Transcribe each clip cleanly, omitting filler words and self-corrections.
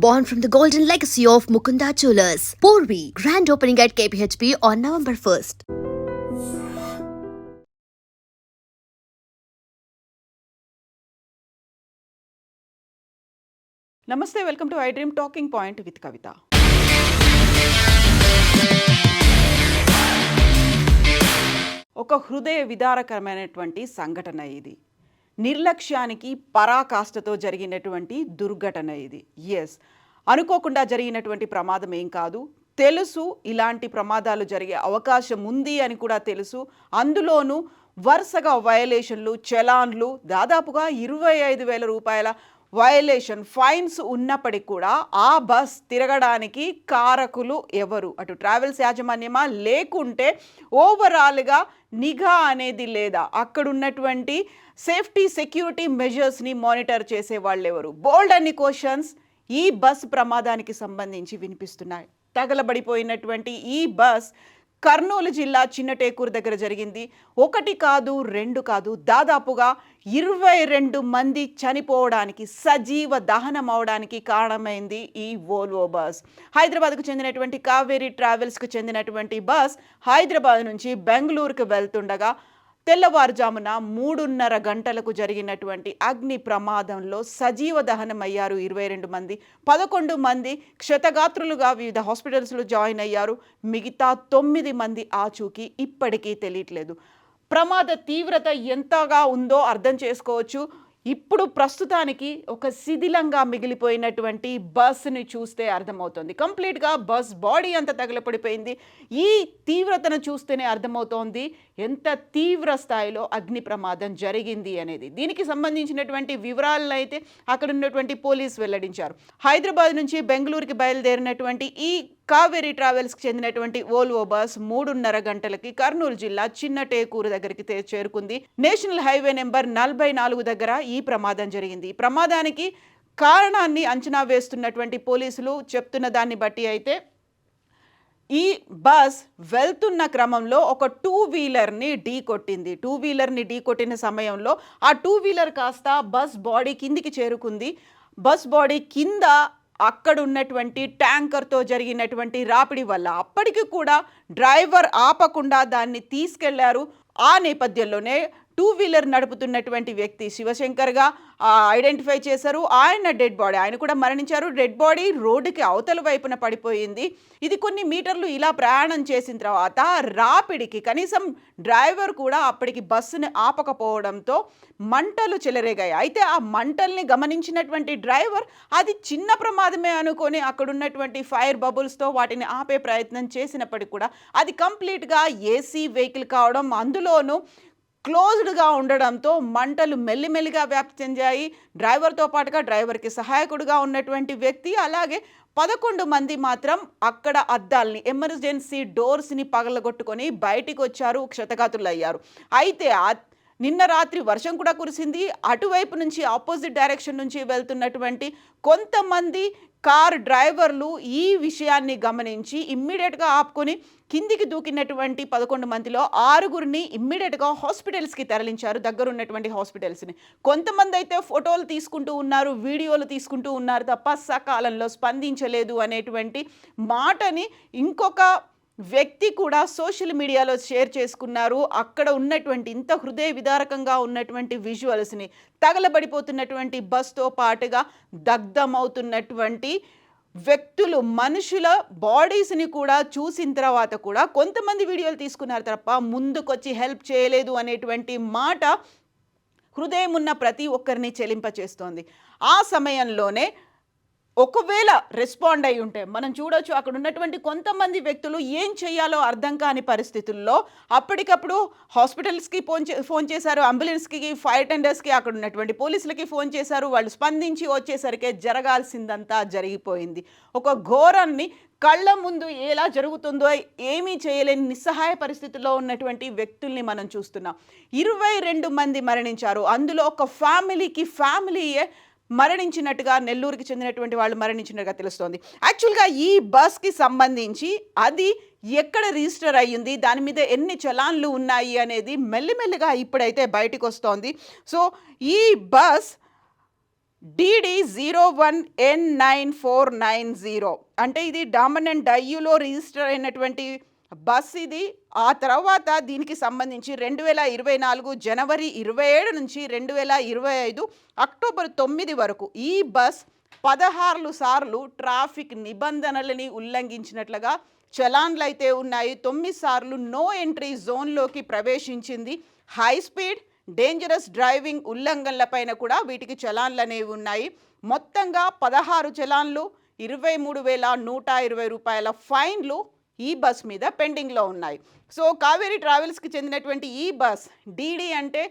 born from the golden legacy of Mukunda Jewelers. Porvi, grand opening at KPHP on November 1st. నమస్తే, welcome to iDream talking point with Kavitha. ఒక హృదయ విదారకరమైనటువంటి సంఘటన ఇది. నిర్లక్ష్యానికి పరాకాష్ఠతో జరిగినటువంటి దుర్ఘటన ఇది. ఎస్, అనుకోకుండా జరిగినటువంటి ప్రమాదం ఏం కాదు. తెలుసు ఇలాంటి ప్రమాదాలు జరిగే అవకాశం ఉంది అని కూడా తెలుసు. అందులోనూ వరుసగా వయలేషన్లు, చలాన్లు, దాదాపుగా 25,000 రూపాయల వయలేషన్ ఫైన్స్ ఉన్నప్పటికీ కూడా ఆ బస్ తిరగడానికి కారకులు ఎవరు? అటు ట్రావెల్స్ యాజమాన్యమా, లేకుంటే ఓవరాల్గా నిఘా అనేది లేదా? అక్కడ ఉన్నటువంటి సేఫ్టీ సెక్యూరిటీ మెజర్స్ని మానిటర్ చేసే వాళ్ళు ఎవరు? బోల్డ్ అన్ని క్వశ్చన్స్ ఈ బస్ ప్రమాదానికి సంబంధించి వినిపిస్తున్నాయి. తగలబడిపోయినటువంటి ఈ బస్ కర్నూలు జిల్లా చిన్నటేకూరు దగ్గర జరిగింది. 1 కాదు 2 కాదు, దాదాపుగా 22 మంది చనిపోవడానికి, సజీవ దహనం అవడానికి కారణమైంది ఈ వోల్వో బస్. హైదరాబాద్కు చెందినటువంటి కావేరీ ట్రావెల్స్కు చెందినటువంటి బస్ హైదరాబాద్ నుంచి బెంగళూరుకు వెళ్తుండగా తెల్లవారుజామున 3:30 గంటలకు జరిగినటువంటి అగ్ని ప్రమాదంలో సజీవ దహనం అయ్యారు 22 మంది. 11 మంది క్షతగాత్రులుగా వివిధ హాస్పిటల్స్లో జాయిన్ అయ్యారు. మిగతా 9 మంది ఆచూకీ ఇప్పటికీ తెలియట్లేదు. ప్రమాద తీవ్రత ఎంతగా ఉందో అర్థం చేసుకోవచ్చు. ఇప్పుడు ప్రస్తుతానికి ఒక శిథిలంగా మిగిలిపోయినటువంటి బస్ని చూస్తే అర్థమవుతుంది. కంప్లీట్గా బస్ బాడీ అంతా తగలపడిపోయింది. ఈ తీవ్రతను చూస్తేనే అర్థమవుతోంది ఎంత తీవ్ర స్థాయిలో అగ్ని ప్రమాదం జరిగింది అనేది. దీనికి సంబంధించినటువంటి వివరాలను అయితే అక్కడ ఉన్నటువంటి పోలీసు వెల్లడించారు. హైదరాబాద్ నుంచి బెంగళూరుకి బయలుదేరినటువంటి ఈ కావేరీ ట్రావెల్స్కి చెందినటువంటి వోల్వో బస్ 3:30 గంటలకి కర్నూలు జిల్లా చిన్నటేకూరు దగ్గరికి చేరుకుంది. నేషనల్ హైవే నెంబర్ 44 దగ్గర ఈ ప్రమాదం జరిగింది. ఈ ప్రమాదానికి కారణాన్ని అంచనా వేస్తున్నటువంటి పోలీసులు చెప్తున్న దాన్ని బట్టి అయితే ఈ బస్ వెళ్తున్న క్రమంలో ఒక 2 వీలర్ని ఢీ కొట్టింది. 2 వీలర్ని ఢీ కొట్టిన సమయంలో ఆ 2 వీలర్ కాస్త బస్ బాడీ కిందికి చేరుకుంది. బస్ బాడీ కింద అక్కడ ఉన్నటువంటి ట్యాంకర్తో జరిగినటువంటి రాపిడి వల్ల అప్పటికి కూడా డ్రైవర్ ఆపకుండా దాన్ని తీసుకెళ్లారు. ఆ నేపథ్యంలోనే 2 వీలర్ నడుపుతున్నటువంటి వ్యక్తి శివశంకర్గా ఐడెంటిఫై చేశారు. ఆయన డెడ్ బాడీ, ఆయన కూడా మరణించారు. డెడ్ బాడీ రోడ్డుకి అవతల వైపున పడిపోయింది. ఇది కొన్ని మీటర్లు ఇలా ప్రయాణం చేసిన తర్వాత రాపిడికి కనీసం డ్రైవర్ కూడా అప్పటికి బస్సుని ఆపకపోవడంతో మంటలు చెలరేగాయి. అయితే ఆ మంటల్ని గమనించినటువంటి డ్రైవర్ అది చిన్న ప్రమాదమే అనుకొని అక్కడున్నటువంటి ఫైర్ బబుల్స్తో వాటిని ఆపే ప్రయత్నం చేసినప్పటికీ కూడా అది కంప్లీట్గా ఏసీ వెహికల్ కావడం, అందులోనూ క్లోజ్డ్గా ఉండడంతో మంటలు మెల్లిమెల్లిగా వ్యాప్తి చెందాయి. డ్రైవర్తో పాటుగా డ్రైవర్కి సహాయకుడిగా ఉన్నటువంటి వ్యక్తి, అలాగే 11 మంది మాత్రం అక్కడ అద్దాలని, ఎమర్జెన్సీ డోర్స్ని పగలగొట్టుకొని బయటికి వచ్చారు, క్షతగాత్రులయ్యారు. అయితే నిన్న రాత్రి వర్షం కూడా కురిసింది. అటువైపు నుంచి ఆపోజిట్ డైరెక్షన్ నుంచి వెళ్తున్నటువంటి కొంతమంది కార్ డ్రైవర్లు ఈ విషయాన్ని గమనించి ఇమ్మీడియట్గా ఆపుకొని కిందికి దూకినటువంటి 11 మందిలో 6గురిని ఇమ్మీడియట్గా హాస్పిటల్స్కి తరలించారు, దగ్గరున్నటువంటి హాస్పిటల్స్ని. కొంతమంది అయితే ఫోటోలు తీసుకుంటూ ఉన్నారు, వీడియోలు తీసుకుంటూ ఉన్నారు తప్ప సకాలంలో స్పందించలేదు అనేటువంటి మాటని ఇంకొక వ్యక్తి కూడా సోషల్ మీడియాలో షేర్ చేసుకున్నారు. అక్కడ ఉన్నటువంటి ఇంత హృదయ విదారకంగా ఉన్నటువంటి విజువల్స్ని, తగలబడిపోతున్నటువంటి బస్తో పాటుగా దగ్ధమవుతున్నటువంటి వ్యక్తులు, మనుషుల బాడీస్ని కూడా చూసిన తర్వాత కూడా కొంతమంది వీడియోలు తీసుకున్నారు తప్ప ముందుకొచ్చి హెల్ప్ చేయలేదు అనేటువంటి మాట హృదయం ఉన్న ప్రతి ఒక్కరిని చెలింపచేస్తోంది. ఆ సమయంలోనే ఒకవేళ రెస్పాండ్ అయి ఉంటే మనం చూడొచ్చు, అక్కడ ఉన్నటువంటి కొంతమంది వ్యక్తులు ఏం చేయాలో అర్థం కాని పరిస్థితుల్లో అప్పటికప్పుడు హాస్పిటల్స్కి ఫోన్ చేశారు, అంబులెన్స్కి, ఫైర్ టెండర్స్కి, అక్కడ ఉన్నటువంటి పోలీసులకి ఫోన్ చేశారు. వాళ్ళు స్పందించి వచ్చేసరికి జరగాల్సిందంతా జరిగిపోయింది. ఒక ఘోరాన్ని కళ్ళ ముందు ఎలా జరుగుతుందో ఏమీ చేయలేని నిస్సహాయ పరిస్థితిలో ఉన్నటువంటి వ్యక్తుల్ని మనం చూస్తున్నాం. 22 మంది మరణించారు. అందులో ఒక ఫ్యామిలీయే మరణించినట్టుగా, నెల్లూరుకి చెందినటువంటి వాళ్ళు మరణించినట్టుగా తెలుస్తోంది. యాక్చువల్గా ఈ బస్కి సంబంధించి అది ఎక్కడ రిజిస్టర్ అయ్యింది, దాని మీద ఎన్ని చలాన్లు ఉన్నాయి అనేది మెల్లిమెల్లిగా ఇప్పుడైతే బయటకు వస్తోంది. సో ఈ బస్ DD01N9490 అంటే ఇది డామన్ డయ్యూలో రిజిస్టర్ అయినటువంటి బస్ ఇది. ఆ తర్వాత దీనికి సంబంధించి 2024 జనవరి 27 నుంచి 2025 అక్టోబర్ 9 వరకు ఈ బస్ 16 సార్లు ట్రాఫిక్ నిబంధనలని ఉల్లంఘించినట్లుగా చలాన్లు అయితే ఉన్నాయి. 9 సార్లు నో ఎంట్రీ జోన్లోకి ప్రవేశించింది. హై స్పీడ్, డేంజరస్ డ్రైవింగ్ ఉల్లంఘనలపైన కూడా వీటికి చలాన్లు అనేవి ఉన్నాయి. మొత్తంగా 16 చలాన్లు, 23,120 రూపాయల ఫైన్లు ఈ బస్ మీద పెండింగ్లో ఉన్నాయి. సో కావేరీ ట్రావెల్స్కి చెందినటువంటి ఈ బస్ డీడీ అంటే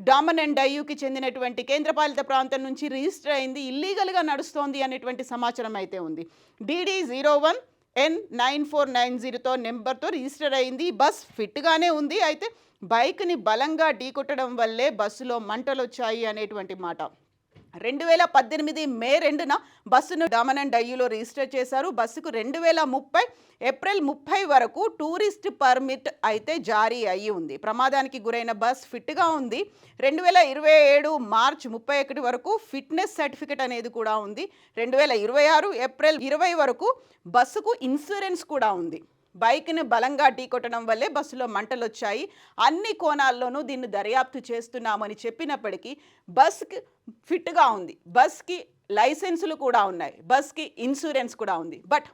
డామన్ అండ్ డయ్యూకి చెందినటువంటి కేంద్రపాలిత ప్రాంతం నుంచి రిజిస్టర్ అయింది, ఇల్లీగల్గా నడుస్తోంది అనేటువంటి సమాచారం అయితే ఉంది. DD01N9490తో నెంబర్తో రిజిస్టర్ అయింది. బస్ ఫిట్గానే ఉంది. అయితే బైక్ని బలంగా ఢీకొట్టడం వల్లే బస్సులో మంటలు వచ్చాయి అనేటువంటి మాట. 2018 మే 2న బస్సును డామన్ అండ్ డయ్యూలో రిజిస్టర్ చేశారు. బస్సుకు 2030 ఏప్రిల్ 30 వరకు టూరిస్ట్ పర్మిట్ అయితే జారీ అయ్యి ఉంది. ప్రమాదానికి గురైన బస్ ఫిట్గా ఉంది. 2027 మార్చ్ 31 వరకు ఫిట్నెస్ సర్టిఫికెట్ అనేది కూడా ఉంది. 2026 ఏప్రిల్ 20 వరకు బస్సుకు ఇన్సూరెన్స్ కూడా ఉంది. బైక్ని బలంగా ఢీకొట్టడం వల్లే బస్సులో మంటలు వచ్చాయి. అన్ని కోణాల్లోనూ దీన్ని దర్యాప్తు చేస్తున్నామని చెప్పినప్పటికీ బస్కి ఫిట్గా ఉంది, బస్కి లైసెన్సులు కూడా ఉన్నాయి, బస్కి ఇన్సూరెన్స్ కూడా ఉంది. బట్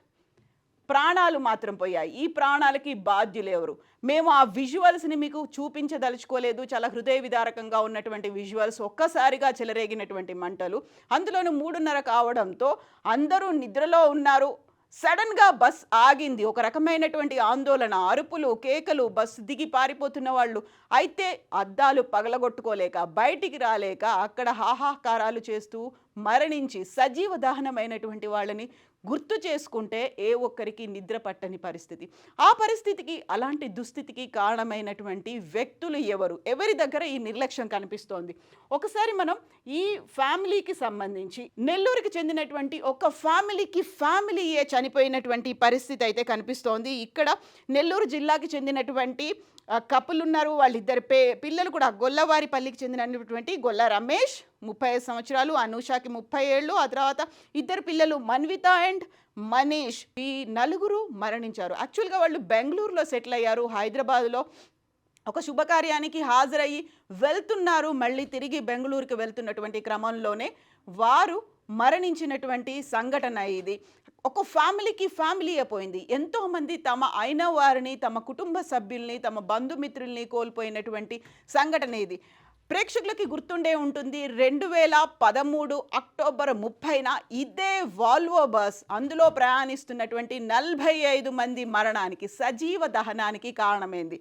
ప్రాణాలు మాత్రం పోయాయి. ఈ ప్రాణాలకి బాధ్యులు ఎవరు? మేము ఆ విజువల్స్ని మీకు చూపించదలుచుకోలేదు. చాలా హృదయ విదారకంగా ఉన్నటువంటి విజువల్స్, ఒక్కసారిగా చెలరేగినటువంటి మంటలు, అందులోనూ 3:30 కావడంతో అందరూ నిద్రలో ఉన్నారు. సడన్గా బస్ ఆగింది. ఒక రకమైనటువంటి ఆందోళన, అరుపులు, కేకలు, బస్సు దిగి పారిపోతున్న వాళ్ళు. అయితే అద్దాలు పగలగొట్టుకోలేక, బయటికి రాలేక అక్కడ హాహాకారాలు చేస్తూ మరణించి సజీవ దహనమైనటువంటి వాళ్ళని గుర్తు చేసుకుంటే ఏ ఒక్కరికి నిద్ర పట్టని పరిస్థితి. ఆ పరిస్థితికి, అలాంటి దుస్థితికి కారణమైనటువంటి వ్యక్తులు ఎవరు? ఎవరి దగ్గర ఈ నిర్లక్ష్యం కనిపిస్తోంది? ఒకసారి మనం ఈ ఫ్యామిలీకి సంబంధించి నెల్లూరుకి చెందినటువంటి ఒక ఫ్యామిలీయే చనిపోయినటువంటి పరిస్థితి అయితే కనిపిస్తోంది. ఇక్కడ నెల్లూరు జిల్లాకి చెందినటువంటి కపుల్ ఉన్నారు. వాళ్ళిద్దరు పిల్లలు కూడా గొల్లవారిపల్లికి చెందినటువంటి గొల్ల రమేష్ 35 సంవత్సరాలు, అనూషకి 30 ఏళ్ళు. ఆ తర్వాత ఇద్దరు పిల్లలు మన్విత అండ్ మనీష్. ఈ నలుగురు మరణించారు. యాక్చువల్గా వాళ్ళు బెంగళూరులో సెటిల్ అయ్యారు. హైదరాబాద్లో ఒక శుభకార్యానికి హాజరయ్యి వెళ్తున్నారు. మళ్ళీ తిరిగి బెంగళూరుకి వెళ్తున్నటువంటి క్రమంలోనే వారు మరణించినటువంటి సంఘటన ఇది. ఒక ఫ్యామిలీ అయిపోయింది. ఎంతోమంది తమ అయిన వారిని, తమ కుటుంబ సభ్యుల్ని, తమ బంధుమిత్రుల్ని కోల్పోయినటువంటి సంఘటన ఇది. ప్రేక్షకులకి గుర్తుండే ఉంటుంది, 2013 అక్టోబర్ 30న ఇదే వాల్వో బస్, అందులో ప్రయాణిస్తున్నటువంటి 45 మంది మరణానికి, సజీవ దహనానికి కారణమైంది.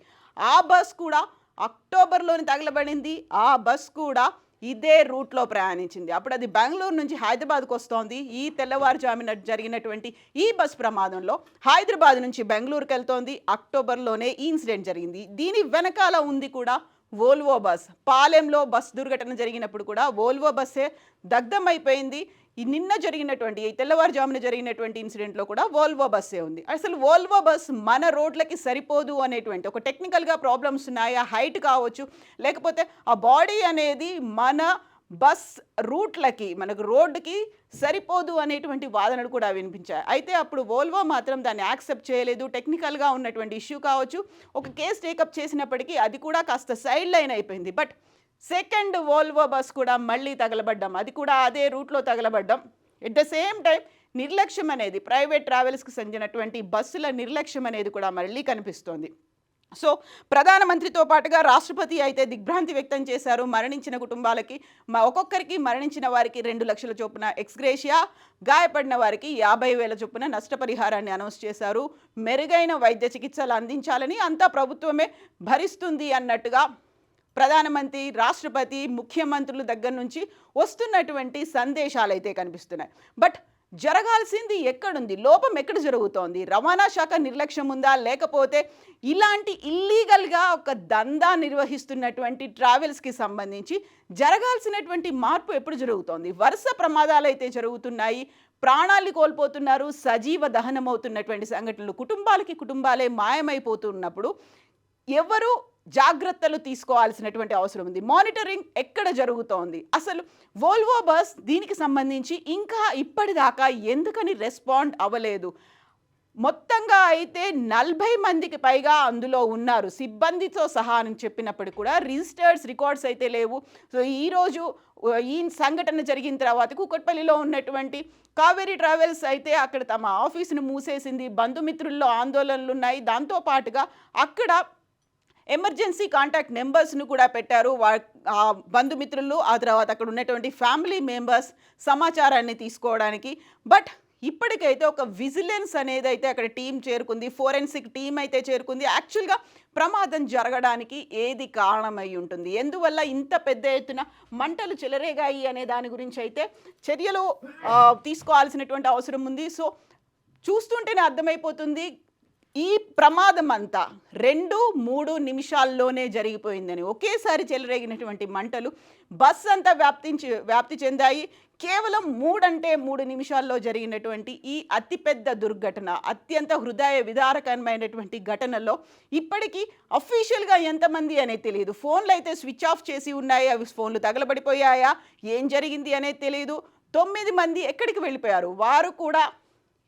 ఆ బస్ కూడా అక్టోబర్లోని తగలబడింది. ఆ బస్ కూడా ఇదే రూట్లో ప్రయాణించింది. అప్పుడు అది బెంగళూరు నుంచి హైదరాబాద్కు వస్తోంది. ఈ తెల్లవారుజామున జరిగినటువంటి ఈ బస్ ప్రమాదంలో హైదరాబాద్ నుంచి బెంగళూరుకి వెళ్తోంది. అక్టోబర్లోనే ఈ ఇన్సిడెంట్ జరిగింది. దీని వెనకాల ఉంది కూడా వోల్వో బస్. పాలెంలో బస్ దుర్ఘటన జరిగినప్పుడు కూడా వోల్వో బస్సే దగ్ధమైపోయింది. ఈ నిన్న జరిగినటువంటి, ఈ తెల్లవారుజామున జరిగినటువంటి ఇన్సిడెంట్లో కూడా వోల్వో బస్సే ఉంది. అసలు వోల్వో బస్ మన రోడ్లకి సరిపోదు అనేటువంటి ఒక టెక్నికల్గా ప్రాబ్లమ్స్ ఉన్నాయి. ఆ హైట్ కావచ్చు, లేకపోతే ఆ బాడీ అనేది మన బస్ రూట్లకి, మనకు రోడ్డుకి సరిపోదు అనేటువంటి వాదనలు కూడా వినిపించాయి. అయితే అప్పుడు వోల్వో మాత్రం దాన్ని యాక్సెప్ట్ చేయలేదు. టెక్నికల్గా ఉన్నటువంటి ఇష్యూ కావచ్చు, ఒక కేసు టేకప్ చేసినప్పటికీ అది కూడా కాస్త సైడ్ లైన్ అయిపోయింది. బట్ సెకండ్ వోల్వో బస్ కూడా మళ్ళీ తగలబడ్డాం, అది కూడా అదే రూట్లో తగలబడ్డాం. ఎట్ ద సేమ్ టైం నిర్లక్ష్యం అనేది, ప్రైవేట్ ట్రావెల్స్కి చెందినటువంటి బస్సుల నిర్లక్ష్యం అనేది కూడా మళ్ళీ కనిపిస్తోంది. సో ప్రధానమంత్రితో పాటుగా రాష్ట్రపతి అయితే దిగ్భ్రాంతి వ్యక్తం చేశారు. మరణించిన కుటుంబాలకి ఒక్కొక్కరికి, మరణించిన వారికి 2 లక్షల చొప్పున ఎక్స్గ్రేషియా, గాయపడిన వారికి 50,000 చొప్పున నష్టపరిహారాన్ని అనౌన్స్ చేశారు. మెరుగైన వైద్య చికిత్సలు అందించాలని అంతా ప్రభుత్వమే భరిస్తుంది అన్నట్టుగా ప్రధానమంత్రి, రాష్ట్రపతి, ముఖ్యమంత్రుల దగ్గర నుంచి వస్తున్నటువంటి సందేశాలు అయితే కనిపిస్తున్నాయి. బట్ జరగాల్సింది ఎక్కడుంది? లోపం ఎక్కడ జరుగుతోంది? రవాణా శాఖ నిర్లక్ష్యం ఉందా, లేకపోతే ఇలాంటి ఇల్లీగల్గా ఒక దందా నిర్వహిస్తున్నటువంటి ట్రావెల్స్కి సంబంధించి జరగాల్సినటువంటి మార్పు ఎప్పుడు జరుగుతోంది? వరుస ప్రమాదాలు అయితే జరుగుతున్నాయి, ప్రాణాలు కోల్పోతున్నారు, సజీవ దహనమవుతున్నటువంటి సంఘటనలు, కుటుంబాలే మాయమైపోతున్నప్పుడు ఎవరు జాగ్రత్తలు తీసుకోవాల్సినటువంటి అవసరం ఉంది. మానిటరింగ్ ఎక్కడ జరుగుతోంది, అసలు వోల్వో బస్ దీనికి సంబంధించి ఇంకా ఇప్పటిదాకా ఎందుకని రెస్పాండ్ అవ్వలేదు? మొత్తంగా అయితే 40 మందికి పైగా అందులో ఉన్నారు సిబ్బందితో సహా అని చెప్పినప్పుడు కూడా రికార్డ్స్ అయితే లేవు. సో ఈరోజు ఈ సంఘటన జరిగిన తర్వాత కూకట్పల్లిలో ఉన్నటువంటి కావేరీ ట్రావెల్స్ అయితే అక్కడ తమ ఆఫీసును మూసేసింది. బంధుమిత్రుల్లో ఆందోళనలు ఉన్నాయి. దాంతోపాటుగా అక్కడ ఎమర్జెన్సీ కాంటాక్ట్ నెంబర్స్ను కూడా పెట్టారు. బంధుమిత్రులు ఆ తర్వాత అక్కడ ఉన్నటువంటి ఫ్యామిలీ మెంబర్స్ సమాచారాన్ని తీసుకోవడానికి. బట్ ఇప్పటికైతే ఒక విజిలెన్స్ అనేది అయితే అక్కడ టీం చేరుకుంది, ఫోరెన్సిక్ టీం అయితే చేరుకుంది. యాక్చువల్గా ప్రమాదం జరగడానికి ఏది కారణమై ఉంటుంది, ఎందువల్ల ఇంత పెద్ద ఎత్తున మంటలు చెలరేగాయి అనే దాని గురించి అయితే చర్యలు తీసుకోవాల్సినటువంటి అవసరం ఉంది. సో చూస్తుంటేనే అర్థమైపోతుంది ఈ ప్రమాదం అంతా 2-3 నిమిషాల్లోనే జరిగిపోయిందని. ఒకేసారి చెలరేగినటువంటి మంటలు బస్ అంతా వ్యాప్తి చెందాయి. కేవలం 3 నిమిషాల్లో జరిగినటువంటి ఈ అతిపెద్ద దుర్ఘటన, అత్యంత హృదయ విదారకరమైనటువంటి ఘటనలో ఇప్పటికీ అఫీషియల్గా ఎంతమంది అనేది తెలియదు. ఫోన్లు అయితే స్విచ్ ఆఫ్ చేసి ఉన్నాయి, అవి ఫోన్లు తగలబడిపోయాయా, ఏం జరిగింది అనేది తెలియదు. 9 మంది ఎక్కడికి వెళ్ళిపోయారు, వారు కూడా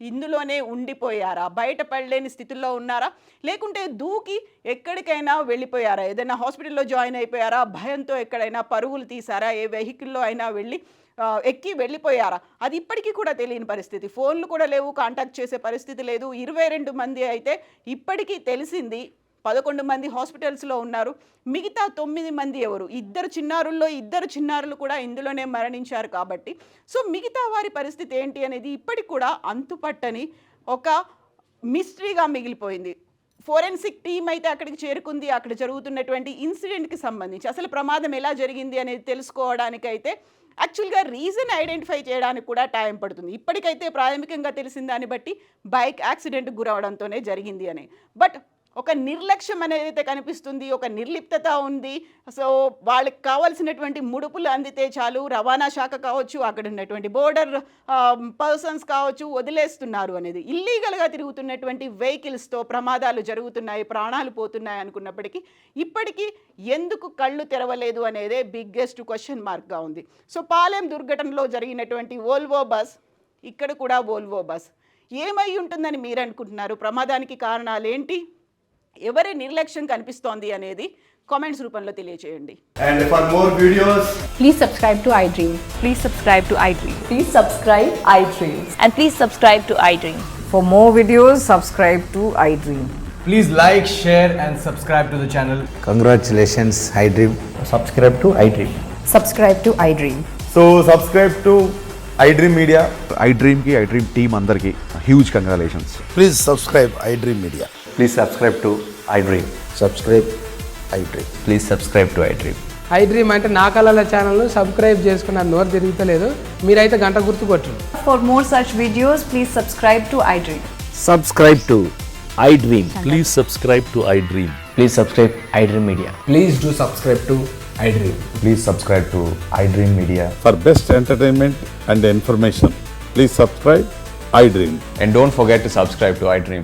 ఇందులోనే ఉండిపోయారా, బయటపడలేని స్థితిలో ఉన్నారా, లేకుంటే దూకి ఎక్కడికైనా వెళ్ళిపోయారా, ఏదైనా హాస్పిటల్లో జాయిన్ అయిపోయారా, భయంతో ఎక్కడైనా పరుగులు తీసారా, ఏ వెహికల్లో అయినా ఎక్కి వెళ్ళిపోయారా, అది ఇప్పటికీ కూడా తెలియని పరిస్థితి. ఫోన్లు కూడా లేవు, కాంటాక్ట్ చేసే పరిస్థితి లేదు. 22 మంది అయితే ఇప్పటికీ తెలిసింది, 11 మంది హాస్పిటల్స్లో ఉన్నారు. మిగతా 9 మంది ఎవరు? 2 చిన్నారులు కూడా ఇందులోనే మరణించారు కాబట్టి సో మిగతా వారి పరిస్థితి ఏంటి అనేది ఇప్పటికి కూడా అంతుపట్టని ఒక మిస్టరీగా మిగిలిపోయింది. ఫోరెన్సిక్ టీం అయితే అక్కడికి చేరుకుంది. అక్కడ జరుగుతున్నటువంటి ఇన్సిడెంట్కి సంబంధించి అసలు ప్రమాదం ఎలా జరిగింది అనేది తెలుసుకోవడానికి అయితే యాక్చువల్గా రీజన్ ఐడెంటిఫై చేయడానికి కూడా టైం పడుతుంది. ఇప్పటికైతే ప్రాథమికంగా తెలిసిన దాన్ని బట్టి బైక్ యాక్సిడెంట్కి గురవడంతోనే జరిగింది అని. బట్ ఒక నిర్లక్ష్యం అనేది అయితే కనిపిస్తుంది, ఒక నిర్లిప్తత ఉంది. సో వాళ్ళకి కావాల్సినటువంటి ముడుపులు అందితే చాలు, రవాణా శాఖ కావచ్చు, అక్కడ ఉన్నటువంటి బోర్డర్ పర్సన్స్ కావచ్చు, వదిలేస్తున్నారు అనేది. ఇల్లీగల్గా తిరుగుతున్నటువంటి వెహికల్స్తో ప్రమాదాలు జరుగుతున్నాయి, ప్రాణాలు పోతున్నాయి అనుకున్నప్పటికీ ఇప్పటికీ ఎందుకు కళ్ళు తెరవలేదు అనేదే బిగ్గెస్ట్ క్వశ్చన్ మార్క్గా ఉంది. సో పాలెం దుర్ఘటనలో జరిగినటువంటి వోల్వో బస్, ఇక్కడ కూడా వోల్వో బస్ ఏమై ఉంటుందని మీరు అనుకుంటున్నారు? ప్రమాదానికి కారణాలు ఏంటి, ఎవరి నిర్లక్ష్యం కనిపిస్తోంది అనేది కామెంట్స్ రూపంలో తెలియజేయండి. And for more videos, please subscribe to iDream. Please subscribe to iDream. Please subscribe iDream. And please subscribe to iDream. For more videos, subscribe to iDream. please like, share and subscribe to the channel. Congratulations, iDream. Subscribe to iDream. Subscribe to iDream. So subscribe to iDream Media. iDream ki iDream team andarki huge congratulations. Please subscribe iDream Media. Please subscribe to iDream. Subscribe iDream. Please subscribe to iDream. iDream అంటే నా కళల ఛానల్ను subscribe చేసుకున్న నోరు తిరుగుతలేదు, మీరైతే గంట గుర్తు కొట్టండి. For more such videos, please subscribe to iDream. Subscribe to iDream. Please subscribe to iDream. Please subscribe iDream Media. Please do subscribe to iDream. Please subscribe to iDream Media. For best entertainment and information, please subscribe iDream. And don't forget to subscribe to iDream.